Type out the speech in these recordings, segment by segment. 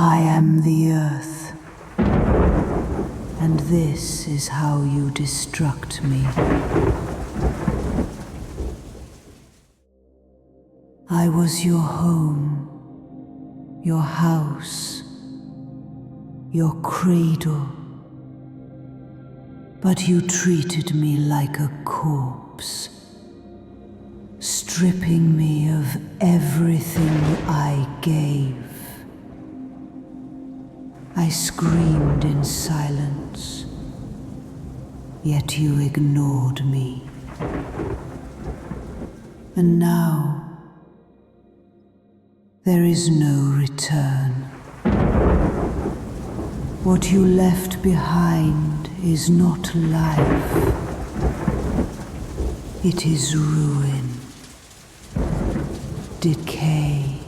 I am the earth, and this is how you destruct me. I was your home, your house, your cradle, but you treated me like a corpse, stripping me of everything I gave. I screamed in silence, yet you ignored me. And now, there is no return. What you left behind is not life. It is ruin, decay,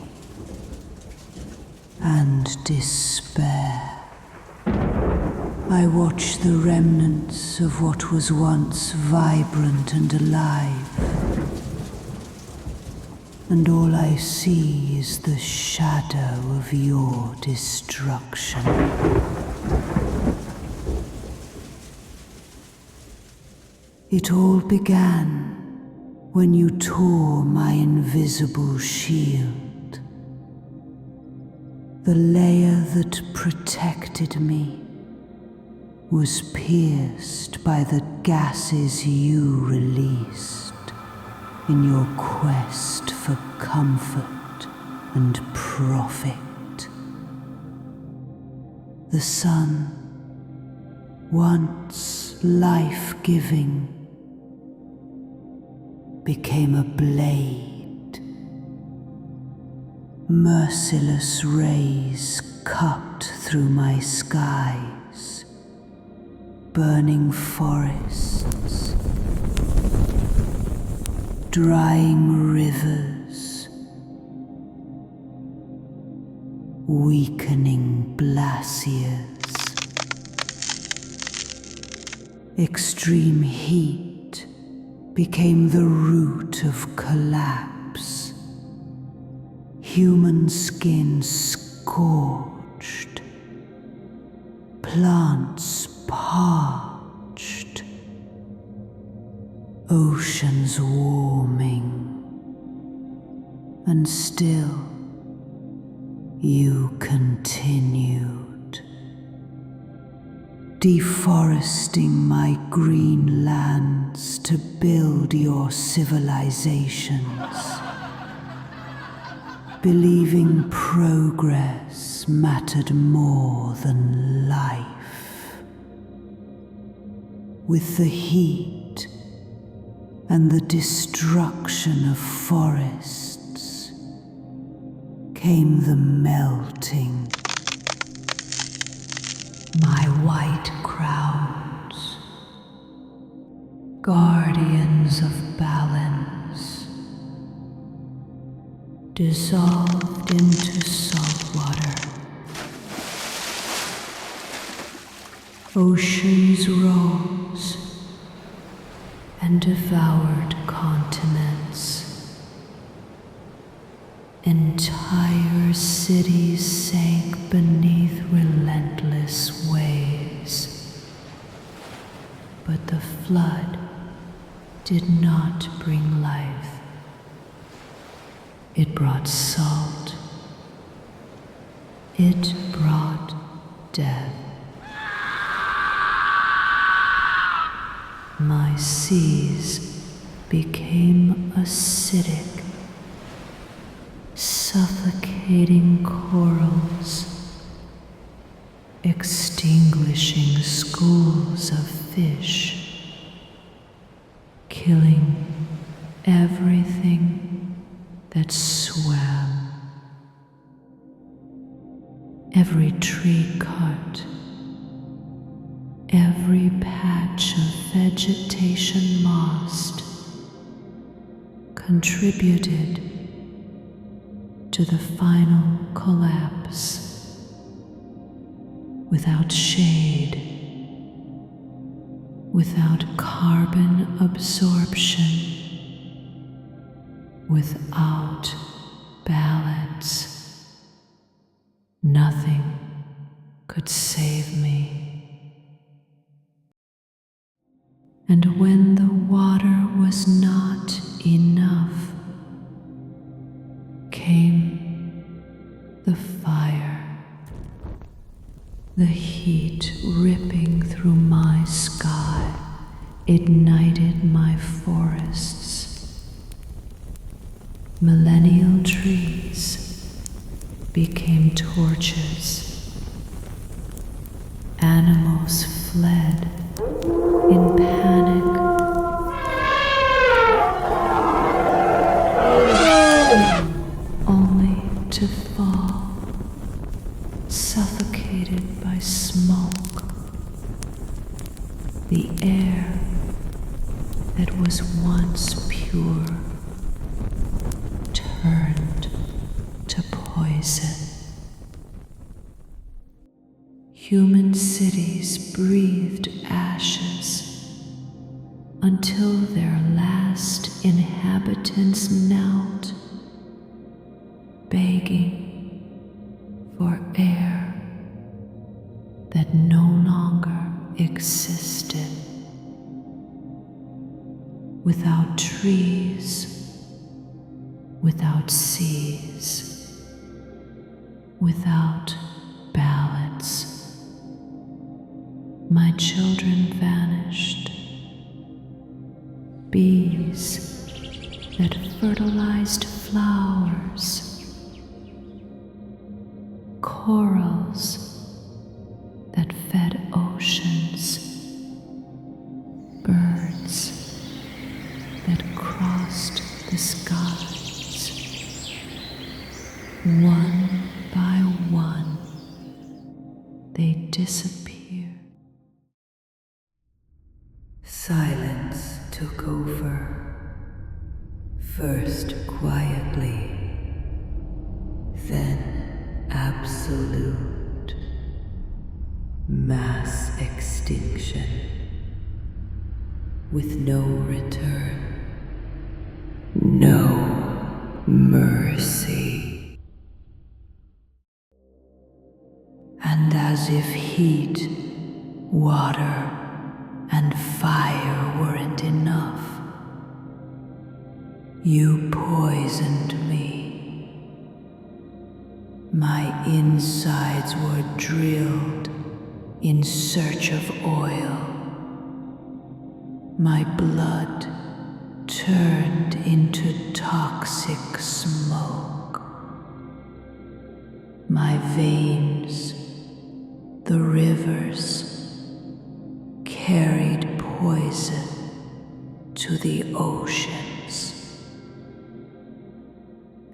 and despair. I watch the remnants of what was once vibrant and alive, and all I see is the shadow of your destruction. It all began when you tore my invisible shield, the layer that protected me was pierced by the gases you released in your quest for comfort and profit. The sun, once life-giving, became a blade. Merciless rays cut through my skies, burning forests, drying rivers, weakening glaciers. Extreme heat became the root of collapse. Human skin scorched, plants parched, oceans warming, and still you continued, deforesting my green lands to build your civilizations, believing progress mattered more than life. With the heat and the destruction of forests came the melting. My white crowns, guardians of balance, dissolved into salt water. Oceans rose and devoured continents. Entire cities sank beneath relentless waves. But the flood did not bring life. It brought salt. It brought death. My seas became acidic, suffocating corals, extinguishing schools of fish, killing everything that swam. Every tree cut, every patch of vegetation mossed, contributed to the final collapse. Without shade, without carbon absorption, without balance, nothing could save me. And when the water was not enough, came the fire, the heat ripping through my sky, ignited my forests. Millennial trees became torches. Animals fled in panic. Only to fall, suffocated by smoke. The air that was once pure turned to poison. Human cities breathed ashes until their last inhabitants knelt, begging for air that no longer existed. Without trees, without seas, without balance, my children vanished. Bees that fertilized flowers, corals that fed oceans, birds that crossed the skies. One by one, they disappeared. Silence took over, first quietly, then absolute. Mass extinction, with no return, no mercy. And as if heat, water, and fire weren't enough, you poisoned me. My insides were drilled in search of oil. My blood turned into toxic smoke. My veins, the rivers, carried poison to the oceans.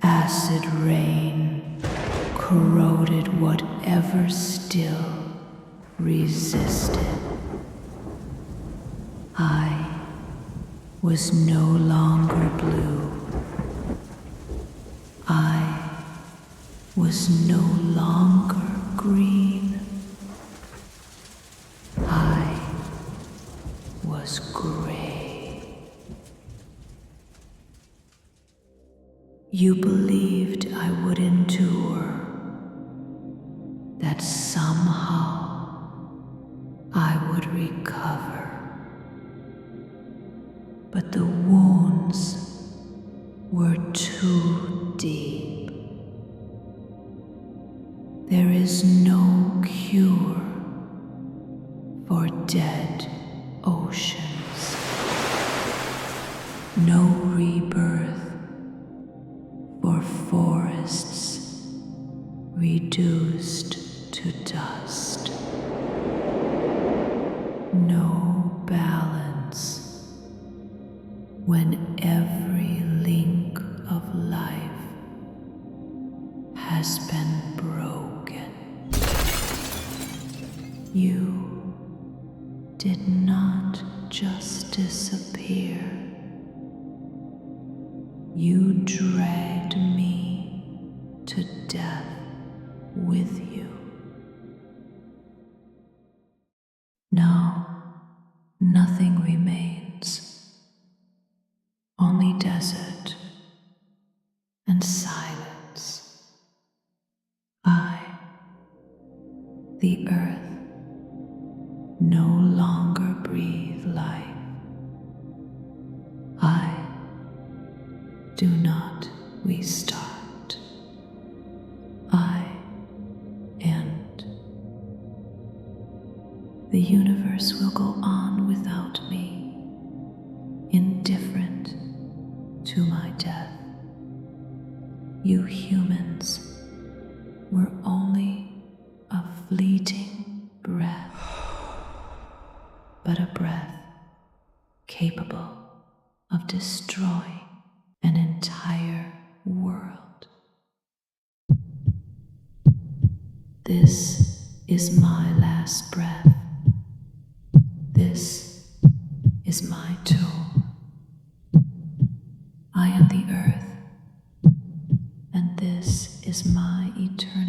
Acid rain corroded whatever still resisted. I was no longer blue. I was no longer green. I was gray. You believed I would endure, that somehow I would recover. But the wounds were too deep. There is no cure for dead oceans, no rebirth for forests reduced to dust, no balance when every link of life has been broken. You did not just disappear. You dragged me to death with you. Now, nothing remains. Only desert and silence. I, The earth no longer breathes life. I do not restart. I end. The universe will go on without me, indifferent to my death. You humans were only a fleeting breath, but a breath capable of destroying an entire world. This is my last breath. This is my tomb. I am the earth, and this is my eternity.